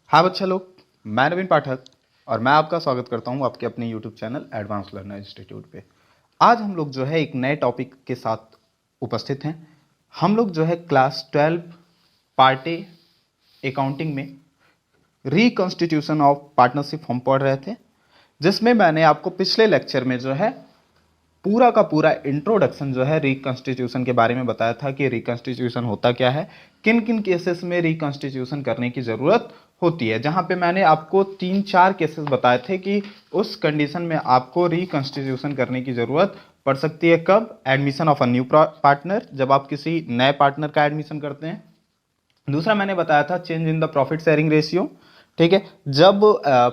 हाँ बच्चा लोग, मैं नवीन पाठक और मैं आपका स्वागत करता हूँ आपके अपने YouTube channel advance learner institute पे। आज हम लोग जो है एक नए टॉपिक के साथ उपस्थित हैं। हम लोग जो है क्लास 12 पार्ट ए अकाउंटिंग में रिकॉन्स्टिट्यूशन ऑफ पार्टनरशिप फॉर्म पढ़ रहे थे, जिसमें मैंने आपको पिछले लेक्चर में जो है पूरा का पूरा इंट्रोडक्शन जो है रिकॉन्स्टिट्यूशन के बारे में बताया था कि रिकॉन्स्टिट्यूशन होता क्या है, किन किन केसेस में रिकॉन्स्टिट्यूशन करने की ज़रूरत होती है। जहां पे मैंने आपको 3-4 केसेस बताए थे कि उस कंडीशन में आपको रिकॉन्स्टिट्यूशन करने की ज़रूरत पड़ सकती है। कब? Admission of a new partner, जब आप किसी नए पार्टनर का एडमिशन करते हैं। दूसरा मैंने बताया था change in the profit sharing ratio, ठीक है, जब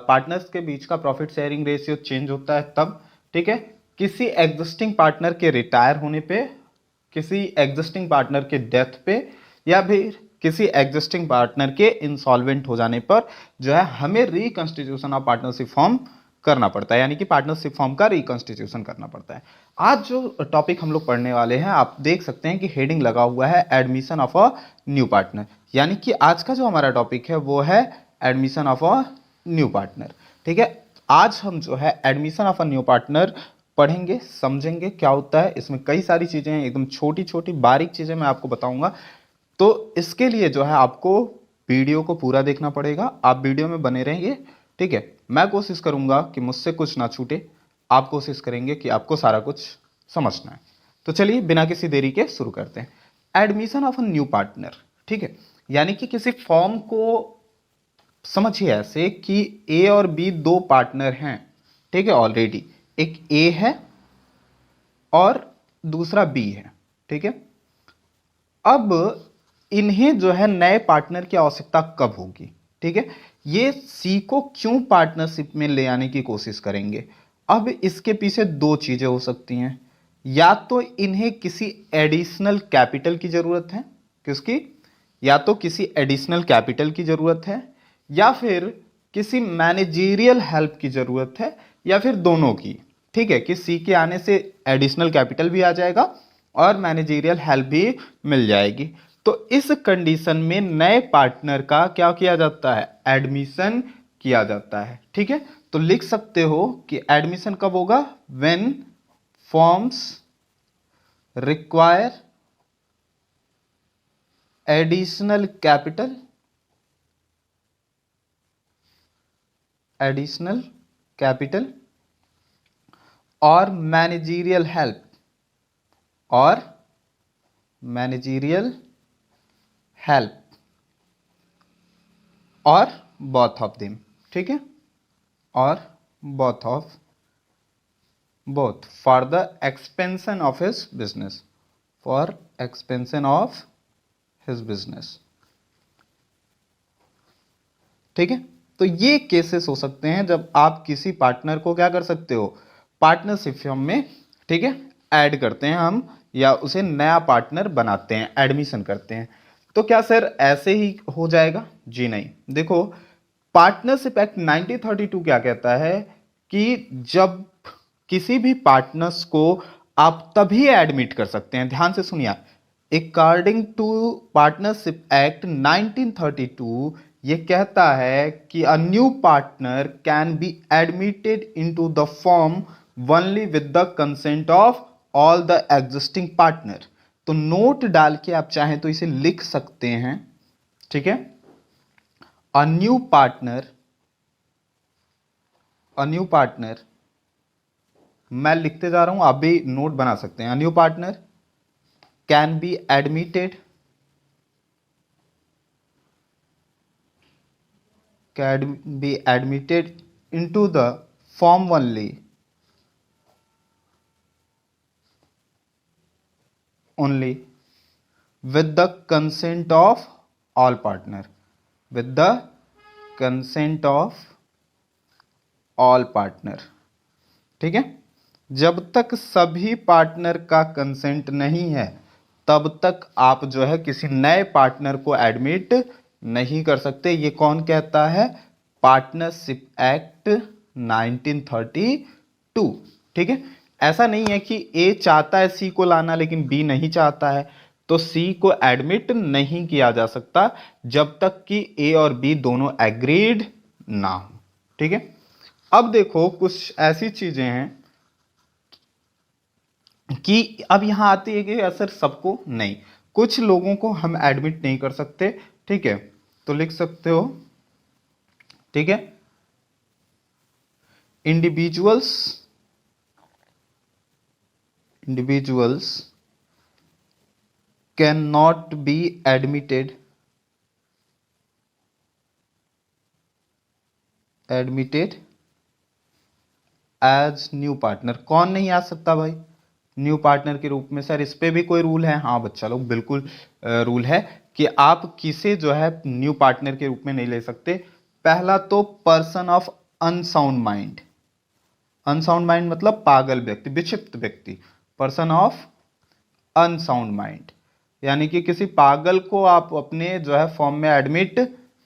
पार्टनर्स के बीच का प्रॉफिट शेयरिंग रेशियो चेंज होता है तब, ठीक है। किसी एग्जिस्टिंग पार्टनर के रिटायर होने पे, किसी एग्जिस्टिंग पार्टनर के डेथ पे, या फिर किसी एग्जिस्टिंग पार्टनर के इंसॉल्वेंट हो जाने पर जो है हमें रिकॉन्स्टिट्यूशन ऑफ पार्टनरशिप फॉर्म करना पड़ता है, यानी कि पार्टनरशिप फॉर्म का रिकॉन्स्टिट्यूशन करना पड़ता है। आज जो टॉपिक हम लोग पढ़ने वाले हैं, आप देख सकते हैं कि हेडिंग लगा हुआ है admission of a new partner, यानी कि आज का जो हमारा टॉपिक है वो है admission of a new partner, ठीक है। आज हम जो है admission of a new partner पढ़ेंगे, समझेंगे क्या होता है। इसमें कई सारी चीजें हैं, एकदम छोटी छोटी बारीक चीजें मैं आपको बताऊंगा। तो इसके लिए जो है आपको वीडियो को पूरा देखना पड़ेगा। आप वीडियो में बने रहेंगे, ठीक है। मैं कोशिश करूंगा कि मुझसे कुछ ना छूटे, आप कोशिश करेंगे कि आपको सारा कुछ समझना है। तो चलिए बिना किसी देरी के शुरू करते हैं। Admission of a new partner, ठीक है, यानी कि किसी फॉर्म को समझिए ऐसे कि ए और बी दो पार्टनर हैं, ठीक है। ऑलरेडी एक ए है और दूसरा बी है, ठीक है। अब इन्हें जो है नए पार्टनर की आवश्यकता कब होगी, ठीक है। ये सी को क्यों पार्टनरशिप में ले आने की कोशिश करेंगे। अब इसके पीछे दो चीजें हो सकती हैं। या तो इन्हें किसी एडिशनल कैपिटल की जरूरत है, किसकी, या तो किसी एडिशनल कैपिटल की जरूरत है, या फिर किसी मैनेजरियल हेल्प की जरूरत है, या फिर दोनों की, ठीक है। कि सी के आने से एडिशनल कैपिटल भी आ जाएगा और मैनेजरियल हेल्प भी मिल जाएगी। तो इस कंडीशन में नए पार्टनर का क्या किया जाता है, एडमिशन किया जाता है, ठीक है। तो लिख सकते हो कि एडमिशन कब होगा, when forms require additional capital, additional capital और मैनेजरियल हेल्प, और मैनेजरियल हेल्प, और बोथ ऑफ देम, ठीक है, और both of both for the expansion of his business, for expansion of his business, ठीक है। तो ये केसेस हो सकते हैं जब आप किसी पार्टनर को क्या कर सकते हो, पार्टनरशिप फॉर्म में, ठीक है, ऐड करते हैं हम, या उसे नया पार्टनर बनाते हैं, एडमिशन करते हैं। तो क्या सर ऐसे ही हो जाएगा? जी नहीं। देखो, पार्टनरशिप एक्ट 1932 क्या कहता है कि जब किसी भी पार्टनर्स को आप तभी एडमिट कर सकते हैं, ध्यान से सुनिए, अकॉर्डिंग टू पार्टनरशिप एक्ट 1932 ये कहता है कि a new partner can be admitted into the form only with the consent of all the existing partner. तो नोट डाल के आप चाहें तो इसे लिख सकते हैं, ठीक है। A new partner, a new partner, मैं लिखते जा रहा हूं, आप भी नोट बना सकते हैं। A new partner can be admitted, can be admitted into the form only with the consent of all partner, with the consent of all partner, ठीक है। जब तक सभी पार्टनर का कंसेंट नहीं है तब तक आप जो है किसी नए पार्टनर को एडमिट नहीं कर सकते। ये कौन कहता है? पार्टनरशिप एक्ट 1932, ठीक है। ऐसा नहीं है कि ए चाहता है सी को लाना लेकिन बी नहीं चाहता है। तो सी को एडमिट नहीं किया जा सकता जब तक कि ए और बी दोनों एग्रीड ना हो। ठीक है, अब देखो कुछ ऐसी चीजें हैं कि अब यहां आती है कि असर सबको नहीं, कुछ लोगों को हम एडमिट नहीं कर सकते। ठीक है, तो लिख सकते हो, ठीक है, individuals can not be admitted as new partner. कौन नहीं आ सकता भाई न्यू पार्टनर के रूप में? सर इस पे भी कोई रूल है? हाँ बच्चा लोग, बिल्कुल रूल है कि आप किसे जो है न्यू पार्टनर के रूप में नहीं ले सकते। पहला तो person of unsound mind. Unsound mind मतलब पागल व्यक्ति, विक्षिप्त व्यक्ति। पर्सन ऑफ अनसाउंड माइंड यानी कि किसी पागल को आप अपने जो है फॉर्म में एडमिट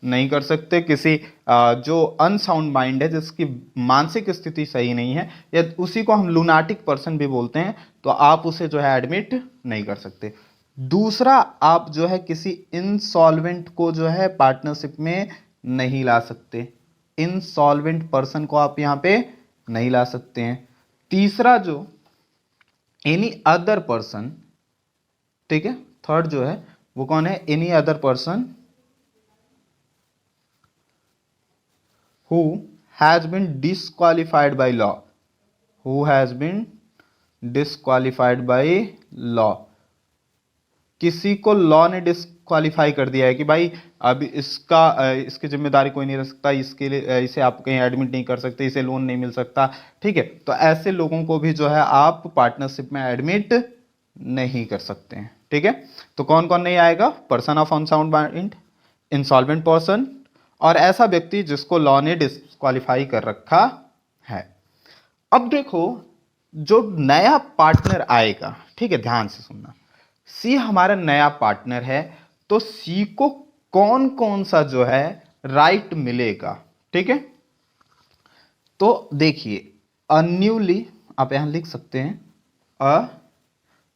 नहीं कर सकते। किसी जो अनसाउंड माइंड है, जिसकी मानसिक स्थिति सही नहीं है, या उसी को हम लूनाटिक पर्सन भी बोलते हैं, तो आप उसे जो है एडमिट नहीं कर सकते। दूसरा, आप जो है किसी इंसॉल्वेंट को जो है पार्टनरशिप में नहीं ला सकते। इंसॉल्वेंट पर्सन को आप यहां पे नहीं ला सकते हैं। तीसरा, जो एनी अदर पर्सन, ठीक है, थर्ड जो है वो कौन है? Any other person who has been disqualified by law, who has been disqualified by law। किसी को लॉ ने डिस्क्वालीफाई कर दिया है कि भाई अब इसकी जिम्मेदारी कोई नहीं रख सकता, इसके लिए इसे आप कहीं एडमिट नहीं कर सकते, इसे लोन नहीं मिल सकता। ठीक है, तो ऐसे लोगों को भी जो है आप पार्टनरशिप में एडमिट नहीं कर सकते हैं। ठीक है, तो कौन कौन नहीं आएगा? Person of unsound mind, insolvent person, और ऐसा व्यक्ति जिसको लॉ ने डिस्क्वालीफाई कर रखा है। अब देखो, जो नया पार्टनर आएगा, ठीक है, ध्यान से सुनना, सी हमारा नया पार्टनर है, तो सी को कौन कौन सा जो है राइट मिलेगा? ठीक है, तो देखिए, अ न्यूली, आप यहां लिख सकते हैं, a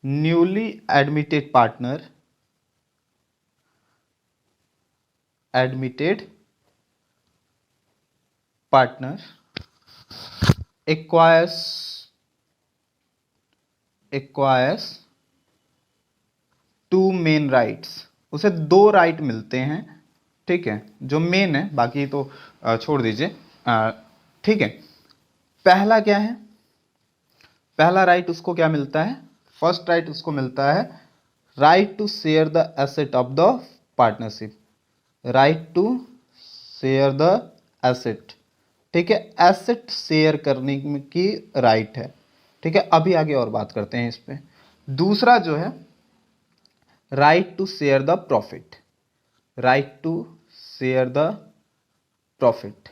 newly admitted partner, acquires two main rights. उसे दो राइट मिलते हैं। ठीक है, जो मेन है, बाकी तो छोड़ दीजिए। ठीक है, पहला क्या है? पहला राइट उसको क्या मिलता है? फर्स्ट राइट उसको मिलता है right to share the asset of the partnership. Right to share the asset, ठीक है, एसेट शेयर करने की राइट है। ठीक है, अभी आगे और बात करते हैं इस पे। दूसरा जो है right to share the profit. Right to share the profit,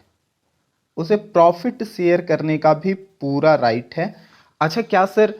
उसे प्रॉफिट शेयर करने का भी पूरा राइट है। अच्छा, क्या सर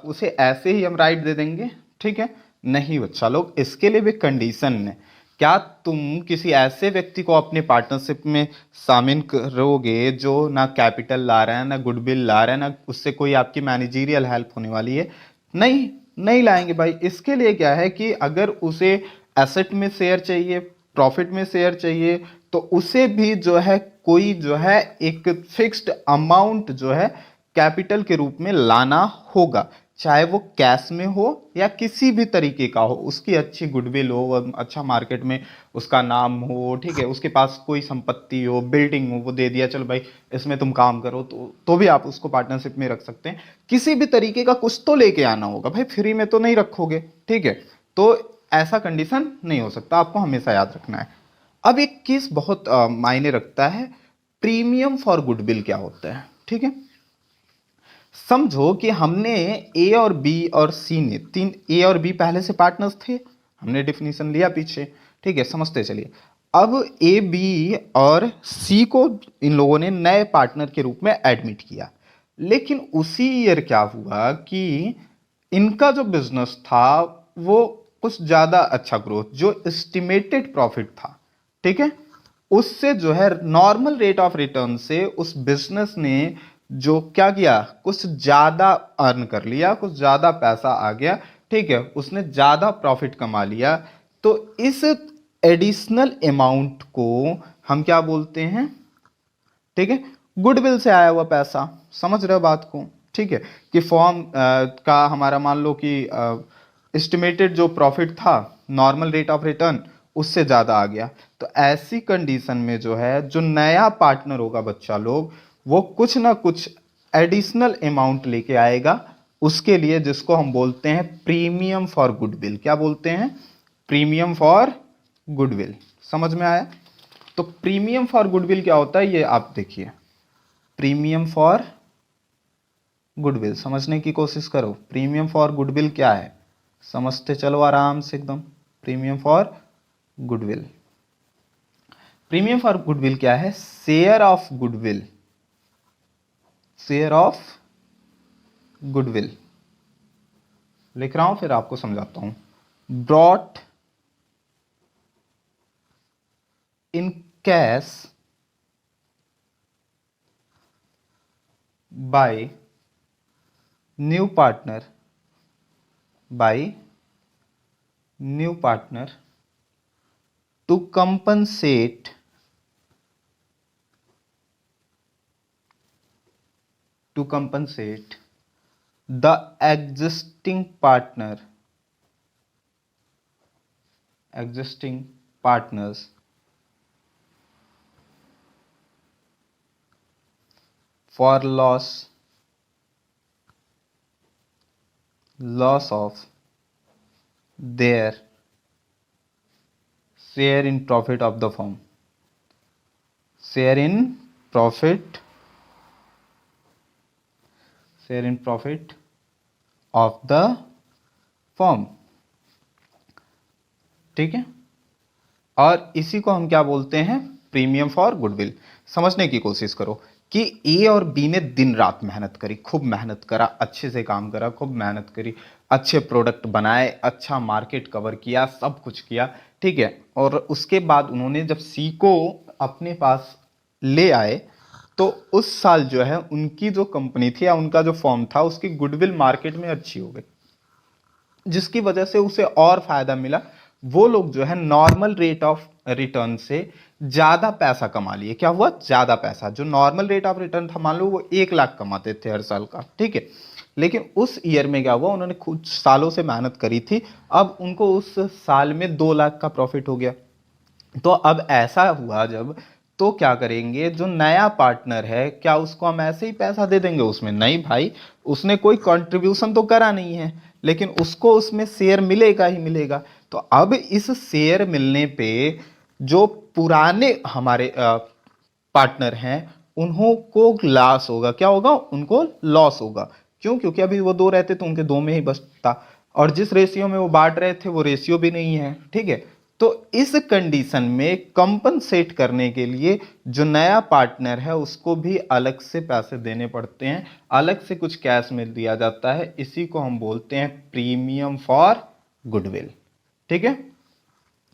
उसे ऐसे ही हम राइट दे देंगे? ठीक है, नहीं बच्चा लोग, इसके लिए भी कंडीशन है। क्या तुम किसी ऐसे व्यक्ति को अपने पार्टनरशिप में शामिल करोगे जो ना कैपिटल ला रहा है, ना गुडविल ला रहा है, ना उससे कोई आपकी मैनेजरियल हेल्प होने वाली है? नहीं, नहीं लाएंगे भाई। इसके लिए क्या है कि अगर उसे एसेट में शेयर चाहिए, प्रॉफिट में शेयर चाहिए, तो उसे भी जो है कोई जो है एक फिक्स्ड अमाउंट जो है कैपिटल के रूप में लाना होगा, चाहे वो कैश में हो या किसी भी तरीके का हो। उसकी अच्छी गुडविल हो, अच्छा मार्केट में उसका नाम हो, ठीक है, उसके पास कोई संपत्ति हो, बिल्डिंग हो, वो दे दिया, चलो भाई इसमें तुम काम करो, तो भी आप उसको पार्टनरशिप में रख सकते हैं। किसी भी तरीके का कुछ तो लेके आना होगा भाई, फ्री में तो नहीं रखोगे। ठीक है, तो ऐसा कंडीशन नहीं हो सकता, आपको हमेशा याद रखना है। अब एक केस बहुत मायने रखता है, प्रीमियम फॉर गुडविल क्या होता है? ठीक है, समझो कि हमने ए और बी और सी ने तीन, ए और बी पहले से पार्टनर्स थे, हमने डिफिनीशन लिया पीछे। ठीक है, समझते चलिए। अब ए, बी और सी को इन लोगों ने नए पार्टनर के रूप में एडमिट किया, लेकिन उसी ईयर क्या हुआ कि इनका जो बिजनेस था वो कुछ ज्यादा अच्छा ग्रोथ, जो एस्टिमेटेड प्रॉफिट था, ठीक है, उससे जो है नॉर्मल रेट ऑफ रिटर्न से उस बिजनेस ने जो क्या किया, कुछ ज्यादा अर्न कर लिया, कुछ ज्यादा पैसा आ गया, ठीक है, उसने ज्यादा प्रॉफिट कमा लिया, तो इस एडिशनल अमाउंट को हम क्या बोलते हैं, ठीक है, गुडविल से आया हुआ पैसा। समझ रहे हो बात को, ठीक है, कि फॉर्म का हमारा मान लो कि एस्टिमेटेड जो प्रॉफिट था नॉर्मल रेट ऑफ रिटर्न उससे ज्यादा आ गया, तो ऐसी कंडीशन में जो है जो नया पार्टनर होगा बच्चा लोग, वो कुछ ना कुछ एडिशनल अमाउंट लेके आएगा उसके लिए, जिसको हम बोलते हैं प्रीमियम फॉर गुडविल। क्या बोलते हैं, प्रीमियम फॉर गुडविल। समझ में आया। तो प्रीमियम फॉर गुडविल क्या होता है ये आप देखिए, प्रीमियम फॉर गुडविल समझने की कोशिश करो। प्रीमियम फॉर गुडविल क्या है, समझते चलो आराम से एकदम। Premium for goodwill, premium for goodwill क्या है, share of goodwill, share of goodwill लिख रहा हूं, फिर आपको समझाता हूं। Brought in cash by new partner, by new partner to compensate the existing partners for loss of their share in profit of the firm, share in profit of the firm, ठीक है। और इसी को हम क्या बोलते हैं, प्रीमियम फॉर गुडविल। समझने की कोशिश करो कि ए और बी ने दिन रात मेहनत करी, खूब मेहनत करा, अच्छे से काम करा, खूब मेहनत करी, अच्छे प्रोडक्ट बनाए, अच्छा मार्केट कवर किया, सब कुछ किया, ठीक है। और उसके बाद उन्होंने जब सी को अपने पास ले आए, तो उस साल जो है उनकी जो कंपनी थी या उनका जो फॉर्म था उसकी गुडविल मार्केट में अच्छी हो गई, जिसकी वजह से उसे और फायदा मिला। वो लोग जो है नॉर्मल रेट ऑफ रिटर्न से ज्यादा पैसा कमा लिए। क्या हुआ, ज्यादा पैसा। जो नॉर्मल रेट ऑफ रिटर्न था मान लो वो 1 लाख कमाते थे हर साल का, ठीक है, लेकिन उस ईयर में क्या हुआ, उन्होंने कुछ सालों से मेहनत करी थी, अब उनको उस साल में 2 लाख का प्रॉफिट हो गया। तो अब ऐसा हुआ जब, तो क्या करेंगे, जो नया पार्टनर है क्या उसको हम ऐसे ही पैसा दे देंगे उसमें, नहीं भाई, उसने कोई कंट्रीब्यूशन तो करा नहीं है, लेकिन उसको उसमें शेयर मिलेगा ही मिलेगा। तो अब इस शेयर मिलने पे जो पुराने हमारे पार्टनर हैं उन्हों को लॉस होगा। क्या होगा, उनको लॉस होगा। क्यों, क्योंकि अभी वो 2 रहते तो उनके 2 में ही बचता, और जिस रेशियो में वो बांट रहे थे वो रेशियो भी नहीं है, ठीक है। तो इस कंडीशन में कंपनसेट करने के लिए जो नया पार्टनर है उसको भी अलग से पैसे देने पड़ते हैं, अलग से कुछ कैश में दिया जाता है। इसी को हम बोलते हैं प्रीमियम फॉर गुडविल, ठीक है।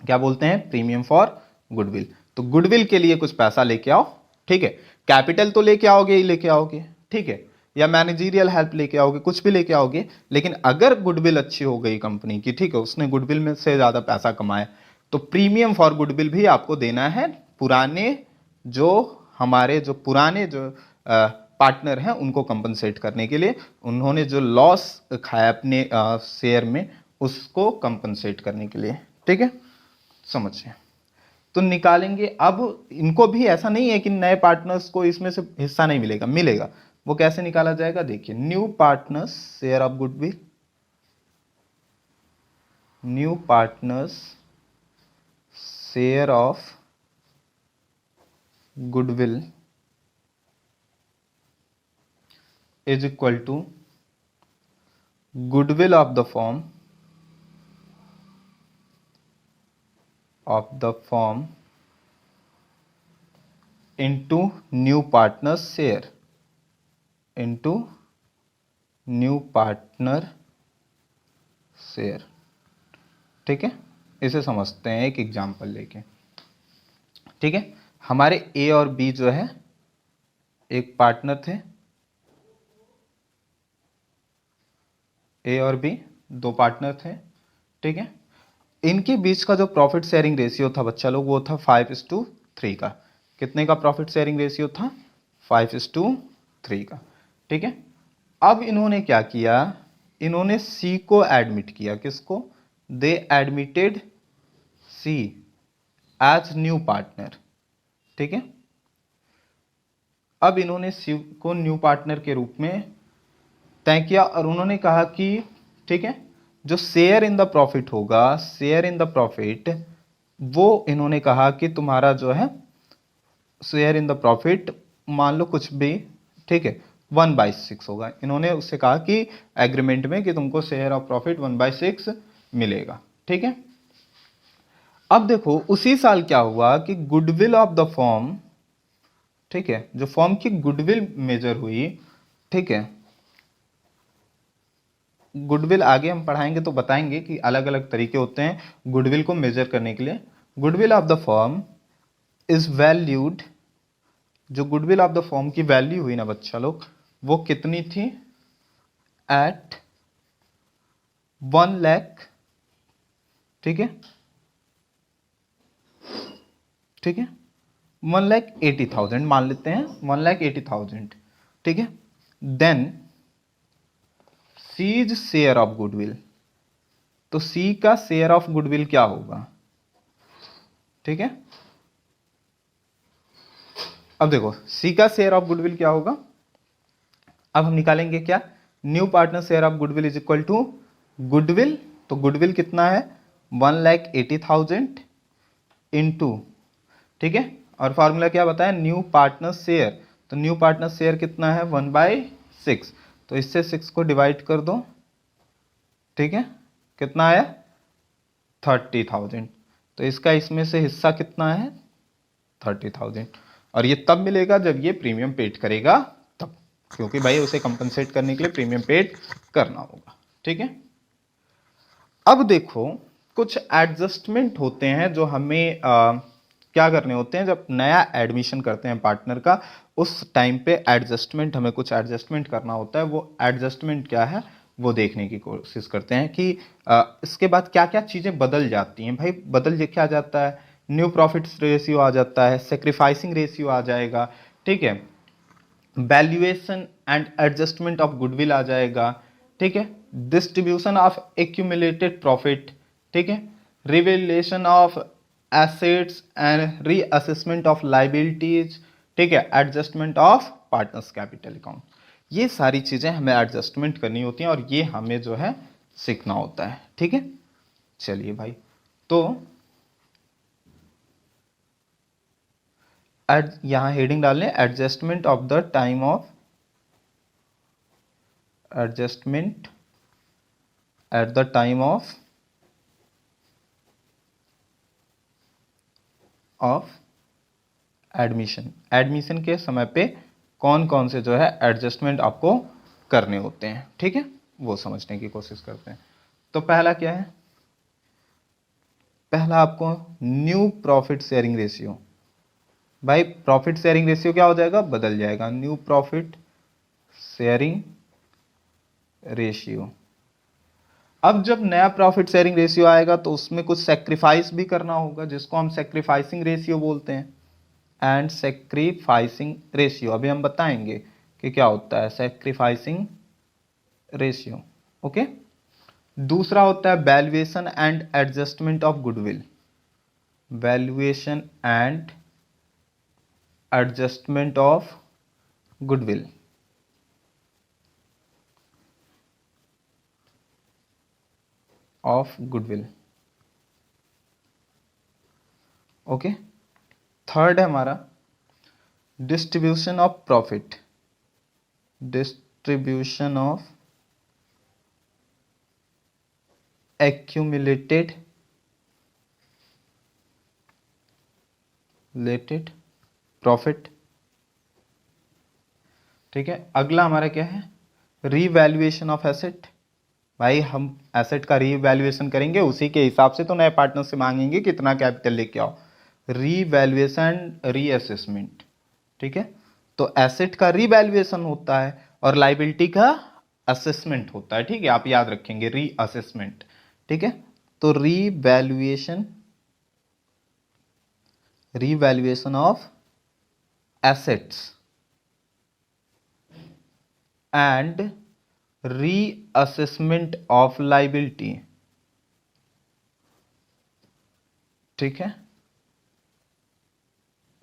क्या बोलते हैं, प्रीमियम फॉर गुडविल। तो गुडविल के लिए कुछ पैसा लेके आओ, ठीक है, कैपिटल तो लेके आओगे ही लेके आओगे, ठीक है, या मैनेजरियल हेल्प लेके आओगे, कुछ भी लेके आओगे, लेकिन अगर गुडविल अच्छी हो गई कंपनी की, ठीक है, उसने गुडविल में से ज्यादा पैसा कमाया, तो प्रीमियम फॉर गुडविल भी आपको देना है। पुराने जो हमारे जो पुराने जो पार्टनर हैं उनको कंपनसेट करने के लिए, उन्होंने जो लॉस खाया अपने शेयर में उसको कंपनसेट करने के लिए, ठीक है, समझिए। तो निकालेंगे। अब इनको भी ऐसा नहीं है कि नए पार्टनर्स को इसमें से हिस्सा नहीं मिलेगा, मिलेगा। वो कैसे निकाला जाएगा, देखिए, new partner's share of goodwill, new partner's share of goodwill is equal to goodwill of the firm into new partner share, into new partner share, ठीक है। इसे समझते हैं एक एग्जांपल लेके, ठीक है। हमारे ए और बी जो है एक पार्टनर थे, ए और बी दो पार्टनर थे, ठीक है। इनके बीच का जो प्रॉफिट शेयरिंग रेशियो था बच्चा लोग, वो था 5:3 का। कितने का प्रॉफिट शेयरिंग रेशियो था? 5:3 का, ठीक है। अब इन्होंने क्या किया, इन्होंने सी को एडमिट किया। किसको? दे एडमिटेड सी एज न्यू पार्टनर, ठीक है। अब इन्होंने सी को न्यू पार्टनर के रूप में तय किया और उन्होंने कहा कि ठीक है, जो शेयर इन द प्रॉफिट होगा, शेयर इन द प्रॉफिट, वो इन्होंने कहा कि तुम्हारा जो है शेयर इन द प्रॉफिट, मान लो कुछ भी, ठीक है, 1/6 होगा। इन्होंने उससे कहा कि एग्रीमेंट में कि तुमको शेयर ऑफ प्रॉफिट 1/6 मिलेगा, ठीक है। अब देखो उसी साल क्या हुआ कि गुडविल ऑफ द फर्म, ठीक है, जो फर्म की गुडविल मेजर हुई, ठीक है। गुडविल आगे हम पढ़ाएंगे तो बताएंगे कि अलग अलग तरीके होते हैं गुडविल को मेजर करने के लिए। Goodwill of the firm is valued, जो गुडविल ऑफ द फर्म की वैल्यू हुई ना बच्चा लोग, वो कितनी थी? एट 1 लाख, ठीक है, ठीक है, 1,80,000 मान लेते हैं, 1,80,000, ठीक है। Then C's share of goodwill, तो सी का शेयर ऑफ गुडविल क्या होगा, ठीक है। अब देखो सी का शेयर ऑफ गुडविल क्या होगा, अब हम निकालेंगे क्या, new partner share of goodwill is equal to goodwill, तो गुडविल कितना है? 1,80,000 इंटू, ठीक है, और फॉर्मूला क्या बताया? न्यू पार्टनर शेयर, तो न्यू पार्टनर शेयर कितना है? 1/6, तो इससे 6 को डिवाइड कर दो, ठीक है, कितना आया? 30,000। तो इसका इसमें से हिस्सा कितना है? 30,000। और ये तब मिलेगा जब ये प्रीमियम पेड करेगा तब, क्योंकि भाई उसे कंपनसेट करने के लिए प्रीमियम पेड करना होगा, ठीक है। अब देखो कुछ एडजस्टमेंट होते हैं जो हमें क्या करने होते हैं जब नया एडमिशन करते हैं पार्टनर का, उस टाइम पे एडजस्टमेंट, हमें कुछ एडजस्टमेंट करना होता है। वो एडजस्टमेंट क्या है वो देखने की कोशिश करते हैं कि इसके बाद क्या क्या चीज़ें बदल जाती हैं। भाई बदल क्या जाता है? न्यू प्रॉफिट रेशियो आ जाता है, सेक्रीफाइसिंग रेशियो आ जाएगा, ठीक है, valuation and adjustment of goodwill आ जाएगा, ठीक है, डिस्ट्रीब्यूशन ऑफ एक्यूमुलेटेड प्रॉफिट, ठीक है, revaluation of assets and reassessment of liabilities, ठीक है, adjustment of partners capital account. ये सारी चीजें हमें एडजस्टमेंट करनी होती हैं और ये हमें जो है सीखना होता है, ठीक है। चलिए भाई, तो यहां हेडिंग डाल लें, adjustment of the time of, adjustment at the time of admission. Admission के समय पे कौन कौन से जो है एडजस्टमेंट आपको करने होते हैं, ठीक है, वो समझने की कोशिश करते हैं। तो पहला क्या है? पहला आपको न्यू प्रॉफिट शेयरिंग रेशियो। भाई प्रॉफिट शेयरिंग रेशियो क्या हो जाएगा? बदल जाएगा, न्यू प्रॉफिट शेयरिंग रेशियो। अब जब नया प्रॉफिट शेयरिंग रेशियो आएगा तो उसमें कुछ सेक्रीफाइस भी करना होगा, जिसको हम सेक्रीफाइसिंग रेशियो बोलते हैं, एंड सेक्रीफाइसिंग रेशियो अभी हम बताएंगे कि क्या होता है सेक्रीफाइसिंग रेशियो, ओके। दूसरा होता है valuation and adjustment of goodwill, valuation and adjustment of goodwill, okay. Third है हमारा distribution of profit, distribution of accumulated profit, ठीक है। अगला हमारा क्या है? Revaluation of asset. भाई हम एसेट का रीवैल्यूएशन करेंगे, उसी के हिसाब से तो नए पार्टनर से मांगेंगे कितना कैपिटल लेके आओ, रीवैल्यूएशन रीअसेसमेंट, ठीक है। तो एसेट का रीवैल्यूएशन होता है और लाइबिलिटी का रीअसेसमेंट होता है, ठीक है, आप याद रखेंगे रीअसेसमेंट, ठीक है। तो revaluation of assets and reassessment of liability, ठीक है,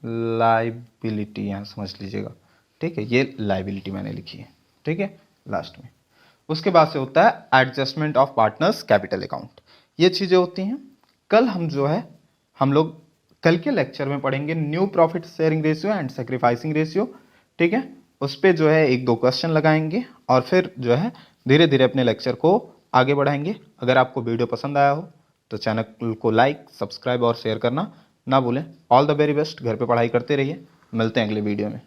लाइबिलिटी यहां समझ लीजिएगा, ठीक है, ये लाइबिलिटी मैंने लिखी है, ठीक है, लास्ट में। उसके बाद से होता है adjustment of partners capital account, ये चीजें होती हैं। कल हम लोग कल के लेक्चर में पढ़ेंगे new profit sharing ratio and sacrificing ratio, ठीक है। उस पर जो है एक दो क्वेश्चन लगाएंगे और फिर जो है धीरे धीरे अपने लेक्चर को आगे बढ़ाएंगे। अगर आपको वीडियो पसंद आया हो तो चैनल को लाइक, सब्सक्राइब और शेयर करना ना भूलें। ऑल द वेरी बेस्ट, घर पे पढ़ाई करते रहिए, मिलते हैं अगले वीडियो में।